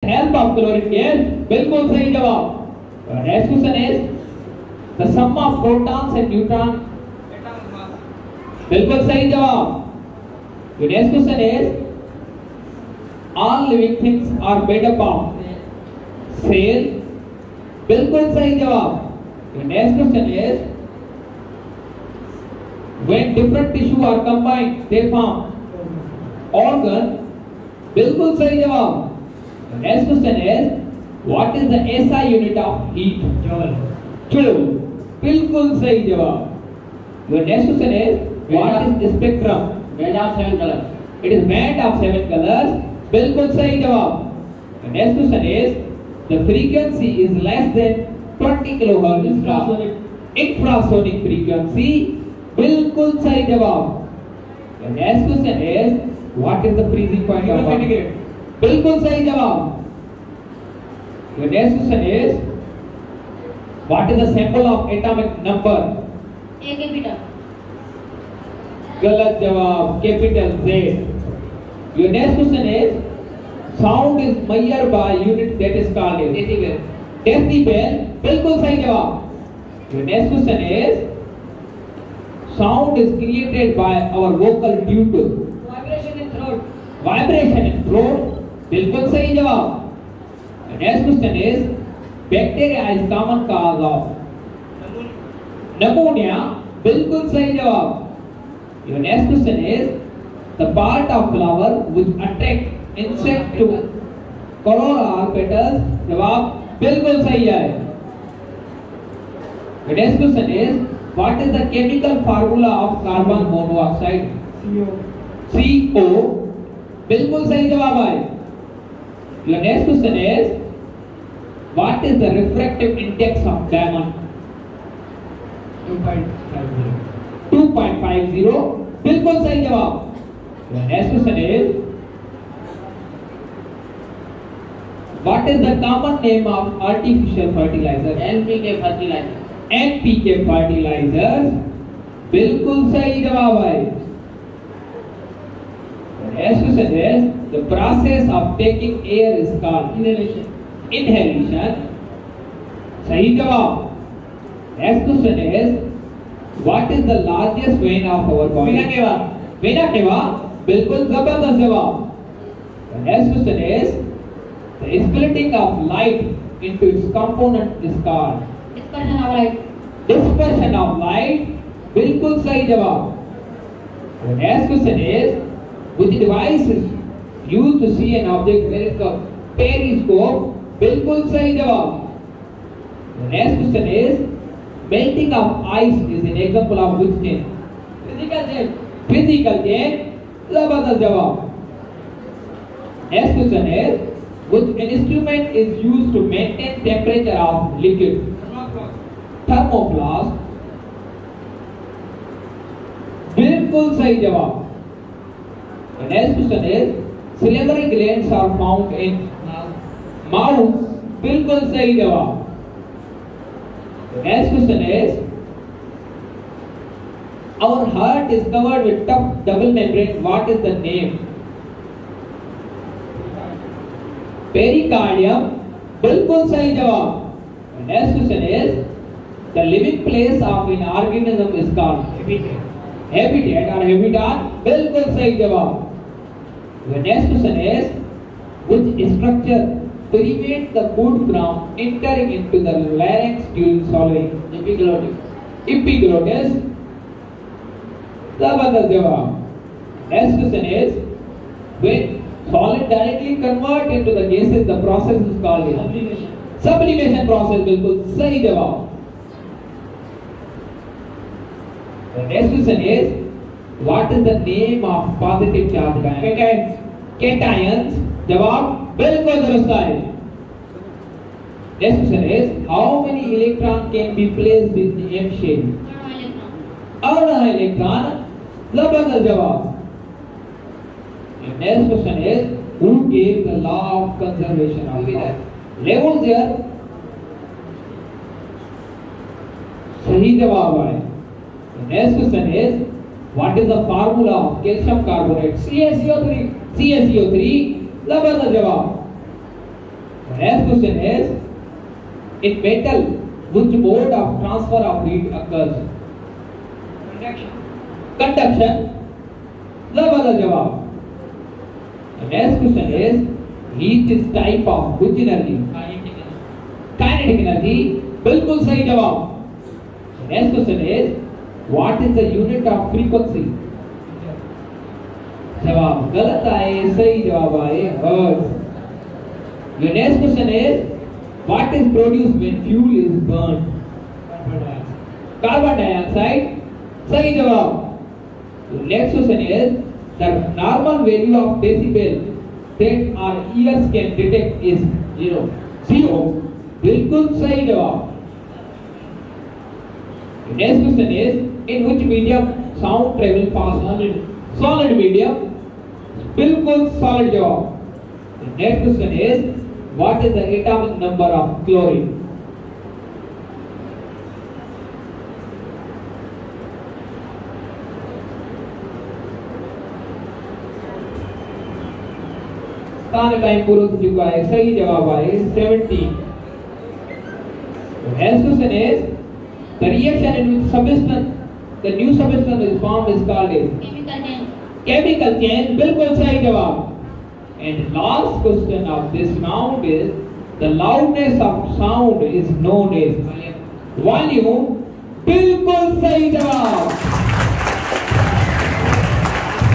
Help of chlorine gas, बिल्कुल सही जवाब। Next question is the sum of protons and neutron, बिल्कुल सही जवाब। Next question is all living things are made up of cell, बिल्कुल सही जवाब। Next question is when different tissue are combined they form organ, बिल्कुल सही जवाब। Next question is what is the SI unit of heat, joule, बिल्कुल सही जवाब। Your next question is what is spectrum, made of 7 colors, it is made of 7 colours, बिल्कुल सही जवाब। Next question is the frequency is less than 20 kilohertz, infrasonic frequency, बिल्कुल सही जवाब। Next question is what is the freezing point of centigrade, बिल्कुल सही जवाब। Next question is what is the symbol of atomic number, A capital, गलत जवाब, capital Z। Your next question is sound is measured by unit that is called decibel, decibel, बिल्कुल सही जवाब। Your next question is sound is created by our vocal due to vibration in throat, vibration in throat, बिल्कुल सही जवाब। Next question is bacteria is common cause of pneumonia, बिल्कुल सही जवाब। Your next question is the part of flower which attract insect to corolla or petals, जवाब बिल्कुल सही है। Next question is what is the chemical formula of carbon monoxide, CO, बिल्कुल सही जवाब है। Your next question is what is the refractive index of diamond, 2.50, 2.50, बिल्कुल सही जवाब। Your next question is what is the common name of artificial fertilizer, NPK fertilizer, NPK fertilizers, बिल्कुल सही जवाब है। Next question is the process of taking air is called inhalation, inhalation, सही जवाब। Next question is what is the largest vein of our body, vena cava, vena cava, बिल्कुल जबरदस्त जवाब। Next question is the splitting of light into its component is called dispersion of light, dispersion of light, बिल्कुल सही जवाब। Next question is which device is used to see an object, periscope, बिल्कुल सही जवाब। Next question is melting of ice is an example of which chain, physical chain, physical chain, जबरदस्त जवाब। Next question is which instrument is used to maintain temperature of liquid, thermoflask, बिल्कुल सही जवाब। Next question is salivary glands are found in mouth, बिल्कुल सही जवाब। Next question is our heart is covered with tough double membrane, what is the name, pericardium, बिल्कुल सही जवाब। Next question is the living place of an organism is called habitat or habitat, बिल्कुल सही जवाब। The next question is which structure prevents the food from entering into the larynx during swallowing, epiglottis, epiglottis, जबरदस्त जवाब। Next question is when solid directly convert into the gases the process is called sublimation, sublimation process, बिल्कुल सही जवाब। The next question is what is the name of positive charge ion, cations, जवाब बिल्कुल दुरुस्त है। Next question is how many electron can be placed in the M shape, अर्ध electron, जबरदस्त जवाब। Next question is who gave the law of conservation of life, Lavoisier, सही जवाब है। Next question is what is the formula of calcium carbonate, CaCO3, CaCO3, जबरदस्त जवाब। The next question is, in metal, which mode of transfer of heat occurs? Conduction. Conduction. Zabala jawab. The next question is, heat is type of which energy? Kinetic energy. बिल्कुल सही जवाब. The next question is, what is the unit of frequency? जवाब गलत आए, सही जवाब आए hertz. Your next question is, what is produced when fuel is burned? Carbon dioxide. सही जवाब. The next question is, the normal value of decibel that our ears can detect is 0. 0. बिल्कुल सही जवाब. The next question is, in which medium sound travel fast? Solid medium. बिल्कुल solid जवाब. The next question is, what is the atomic number of chlorine? सारा time पूरा हो चुका है, सही जवाब आए 17. The next question is, the reaction in which substance, the new substance is formed is called a Chemical change. chemical change. बिल्कुल सही जवाब. And last question of this round is, the loudness of sound is known as volume. बिल्कुल सही जवाब.